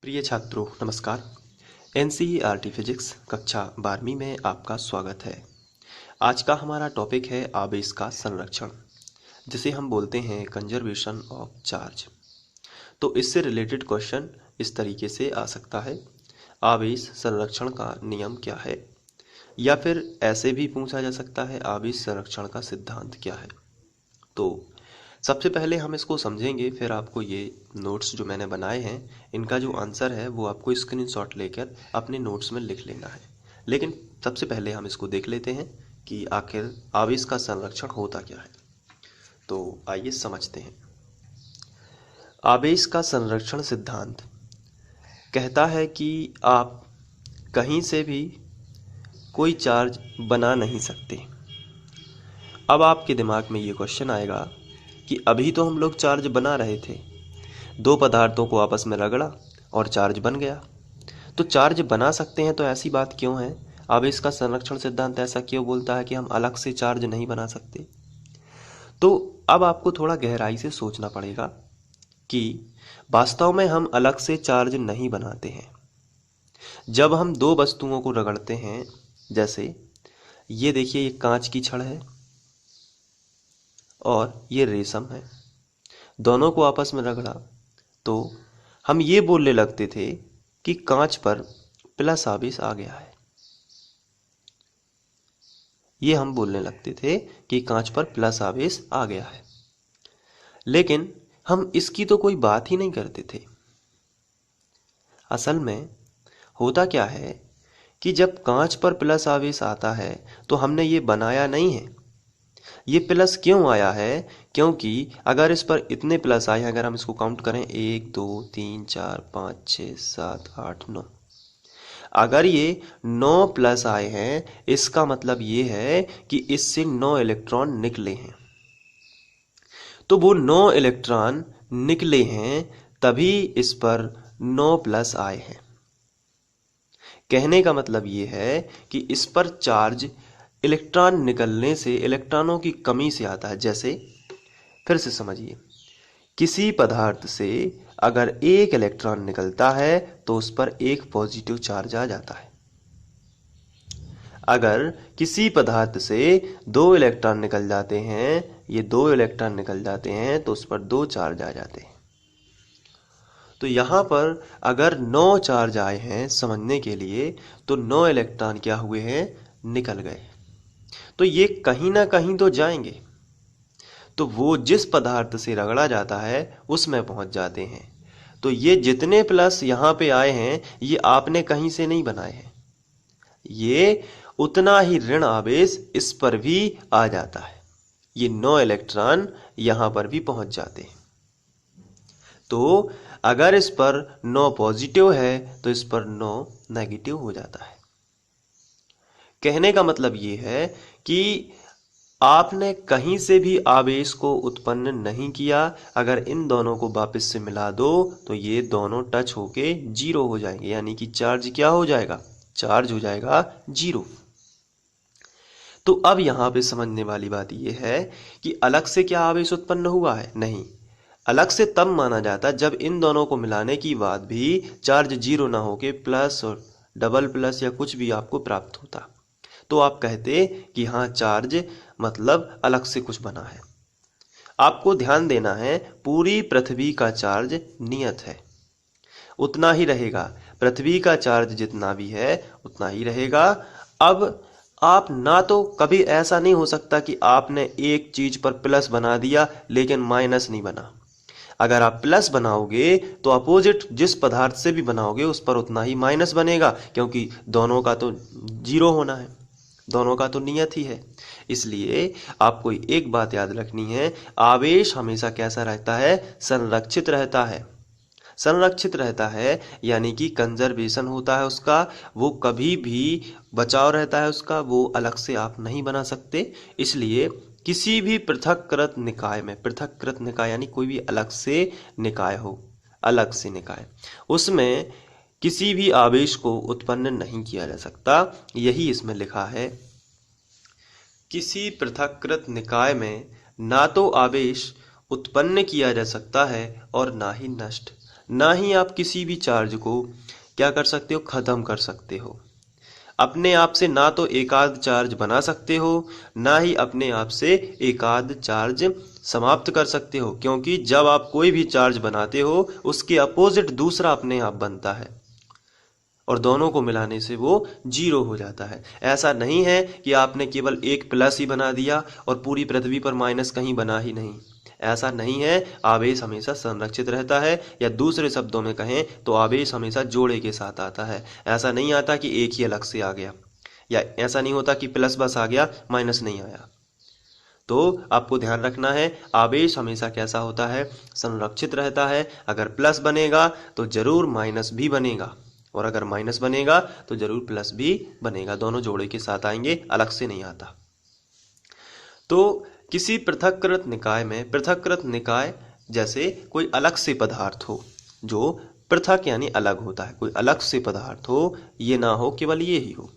प्रिय छात्रों नमस्कार। एनसीईआरटी फिजिक्स कक्षा 12वीं में आपका स्वागत है। आज का हमारा टॉपिक है आवेश का संरक्षण, जिसे हम बोलते हैं कंजर्वेशन ऑफ चार्ज। तो इससे रिलेटेड क्वेश्चन इस तरीके से आ सकता है, आवेश संरक्षण का नियम क्या है, या फिर ऐसे भी पूछा जा सकता है आवेश संरक्षण का सिद्धांत क्या है। तो सबसे पहले हम इसको समझेंगे, फिर आपको ये नोट्स जो मैंने बनाए हैं इनका जो आंसर है वो आपको स्क्रीनशॉट लेकर अपने नोट्स में लिख लेना है। लेकिन सबसे पहले हम इसको देख लेते हैं कि आखिर आवेश का संरक्षण होता क्या है। तो आइए समझते हैं। आवेश का संरक्षण सिद्धांत कहता है कि आप कहीं से भी कोई चार्ज बना नहीं सकते। अब आपके दिमाग में ये क्वेश्चन आएगा कि अभी तो हम लोग चार्ज बना रहे थे, दो पदार्थों को आपस में रगड़ा और चार्ज बन गया। तो चार्ज बना सकते हैं तो ऐसी बात क्यों है, आवेश का संरक्षण सिद्धांत ऐसा क्यों बोलता है कि हम अलग से चार्ज नहीं बना सकते। तो अब आपको थोड़ा गहराई से सोचना पड़ेगा कि वास्तव में हम अलग से चार्ज नहीं बनाते हैं। जब हम दो वस्तुओं को रगड़ते हैं, जैसे ये देखिए, ये कांच की छड़ है और ये रेशम है, दोनों को आपस में रगड़ा तो हम ये बोलने लगते थे कि कांच पर प्लस आवेश आ गया है। ये हम बोलने लगते थे कि कांच पर प्लस आवेश आ गया है, लेकिन हम इसकी तो कोई बात ही नहीं करते थे। असल में होता क्या है कि जब कांच पर प्लस आवेश आता है तो हमने ये बनाया नहीं है। ये प्लस क्यों आया है, क्योंकि अगर इस पर इतने प्लस आए हैं, अगर हम इसको काउंट करें 1 2 3 4 5 6 7 8 9, अगर ये 9 प्लस आए हैं, इसका मतलब ये है कि इससे 9 इलेक्ट्रॉन निकले हैं। तो वो 9 इलेक्ट्रॉन निकले हैं तभी इस पर 9 प्लस आए हैं। कहने का मतलब ये है कि इस पर चार्ज इलेक्ट्रॉन निकलने से, इलेक्ट्रॉनों की कमी से आता है। जैसे फिर से समझिए, किसी पदार्थ से अगर एक इलेक्ट्रॉन निकलता है तो उस पर एक पॉजिटिव चार्ज आ जाता है। अगर किसी पदार्थ से दो इलेक्ट्रॉन निकल जाते हैं, ये दो इलेक्ट्रॉन निकल जाते हैं तो उस पर दो चार्ज आ जाते हैं। तो यहाँ पर अगर 9 चार्ज आए हैं समझने के लिए, तो 9 इलेक्ट्रॉन क्या हुए हैं, निकल गए। तो ये कहीं ना कहीं तो जाएंगे, तो वो जिस पदार्थ से रगड़ा जाता है उसमें पहुंच जाते हैं। तो ये जितने प्लस यहाँ पे आए हैं ये आपने कहीं से नहीं बनाए हैं, ये उतना ही ऋण आवेश इस पर भी आ जाता है। ये 9 इलेक्ट्रॉन यहाँ पर भी पहुंच जाते हैं। तो अगर इस पर 9 पॉजिटिव है तो इस पर 9 नेगेटिव हो जाता है। कहने का मतलब ये है कि आपने कहीं से भी आवेश को उत्पन्न नहीं किया। अगर इन दोनों को वापस से मिला दो तो ये दोनों टच होके जीरो हो जाएंगे, यानी कि चार्ज क्या हो जाएगा, चार्ज हो जाएगा जीरो। तो अब यहाँ पे समझने वाली बात यह है कि अलग से क्या आवेश उत्पन्न हुआ है, नहीं। अलग से तब माना जाता जब इन दोनों को मिलाने की बाद भी चार्ज जीरो ना होके प्लस और डबल प्लस या कुछ भी आपको प्राप्त होता, तो आप कहते कि हाँ चार्ज मतलब अलग से कुछ बना है। आपको ध्यान देना है, पूरी पृथ्वी का चार्ज नियत है, उतना ही रहेगा। पृथ्वी का चार्ज जितना भी है उतना ही रहेगा। अब आप ना, तो कभी ऐसा नहीं हो सकता कि आपने एक चीज पर प्लस बना दिया लेकिन माइनस नहीं बना। अगर आप प्लस बनाओगे तो अपोजिट जिस पदार्थ से भी बनाओगे उस पर उतना ही माइनस बनेगा, क्योंकि दोनों का तो जीरो होना है, दोनों का तो नियत ही है। इसलिए आपको एक बात याद रखनी है, आवेश हमेशा कैसा रहता है, संरक्षित रहता है। संरक्षित रहता है यानी कि कंजर्वेशन होता है उसका, वो कभी भी बचाव रहता है उसका, वो अलग से आप नहीं बना सकते। इसलिए किसी भी पृथककृत निकाय में, पृथककृत निकाय यानी कोई भी अलग से निकाय हो, अलग से निकाय, उसमें किसी भी आवेश को उत्पन्न नहीं किया जा सकता। यही इसमें लिखा है, किसी पृथककृत निकाय में ना तो आवेश उत्पन्न किया जा सकता है और ना ही नष्ट। ना ही आप किसी भी चार्ज को क्या कर सकते हो, खत्म कर सकते हो। अपने आप से ना तो एकाध चार्ज बना सकते हो, ना ही अपने आप से एकाध चार्ज समाप्त कर सकते हो, क्योंकि जब आप कोई भी चार्ज बनाते हो उसके अपोजिट दूसरा अपने आप बनता है और दोनों को मिलाने से वो जीरो हो जाता है। ऐसा नहीं है कि आपने केवल एक प्लस ही बना दिया और पूरी पृथ्वी पर माइनस कहीं बना ही नहीं। ऐसा नहीं है। आवेश हमेशा संरक्षित रहता है, या दूसरे शब्दों में कहें तो आवेश हमेशा जोड़े के साथ आता है। ऐसा नहीं आता कि एक ही अलग से आ गया, या ऐसा नहीं होता कि प्लस बस आ गया माइनस नहीं आया। तो आपको ध्यान रखना है, आवेश हमेशा कैसा होता है, संरक्षित रहता है। अगर प्लस बनेगा तो जरूर माइनस भी बनेगा, और अगर माइनस बनेगा तो जरूर प्लस भी बनेगा। दोनों जोड़े के साथ आएंगे, अलग से नहीं आता। तो किसी पृथक्कृत निकाय में, पृथक्कृत निकाय जैसे कोई अलग से पदार्थ हो, जो पृथक यानी अलग होता है, कोई अलग से पदार्थ हो, ये ना हो, केवल ये ही हो।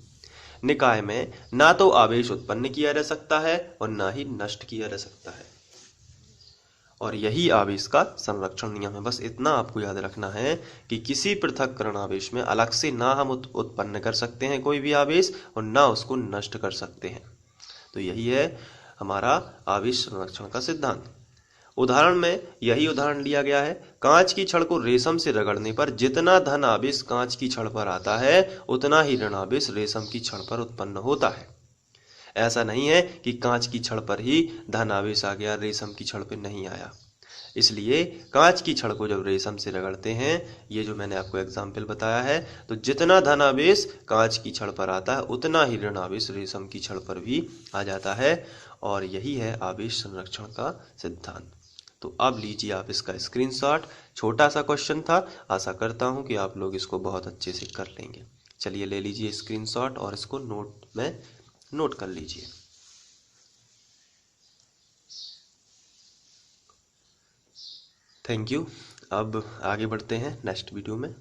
निकाय में ना तो आवेश उत्पन्न किया जा सकता है और ना ही नष्ट किया जा सकता है, और यही आवेश का संरक्षण नियम है। बस इतना आपको याद रखना है कि किसी पृथक्करण आवेश में अलग से ना हम उत्पन्न कर सकते हैं कोई भी आवेश, और ना उसको नष्ट कर सकते हैं। तो यही है हमारा आवेश संरक्षण का सिद्धांत। उदाहरण में यही उदाहरण लिया गया है। कांच की छड़ को रेशम से रगड़ने पर जितना धन आवेश कांच की छड़ पर आता है, उतना ही ऋण आवेश रेशम की छड़ पर उत्पन्न होता है। ऐसा नहीं है कि कांच की छड़ पर ही धन आवेश आ गया, रेशम की छड़ पर नहीं आया। इसलिए कांच की छड़ को जब रेशम से रगड़ते हैं, ये जो मैंने आपको एग्जाम्पल बताया है, तो जितना धन आवेश कांच की छड़ पर आता है, उतना ही ऋण आवेश रेशम की छड़ पर भी आ जाता है। और यही है आवेश संरक्षण का सिद्धांत। तो अब लीजिए आप इसका स्क्रीनशॉट। छोटा सा क्वेश्चन था, आशा करता हूँ कि आप लोग इसको बहुत अच्छे से कर लेंगे। चलिए ले लीजिए स्क्रीनशॉट और इसको नोट में नोट कर लीजिए। Thank you. अब आगे बढ़ते हैं नेक्स्ट वीडियो में।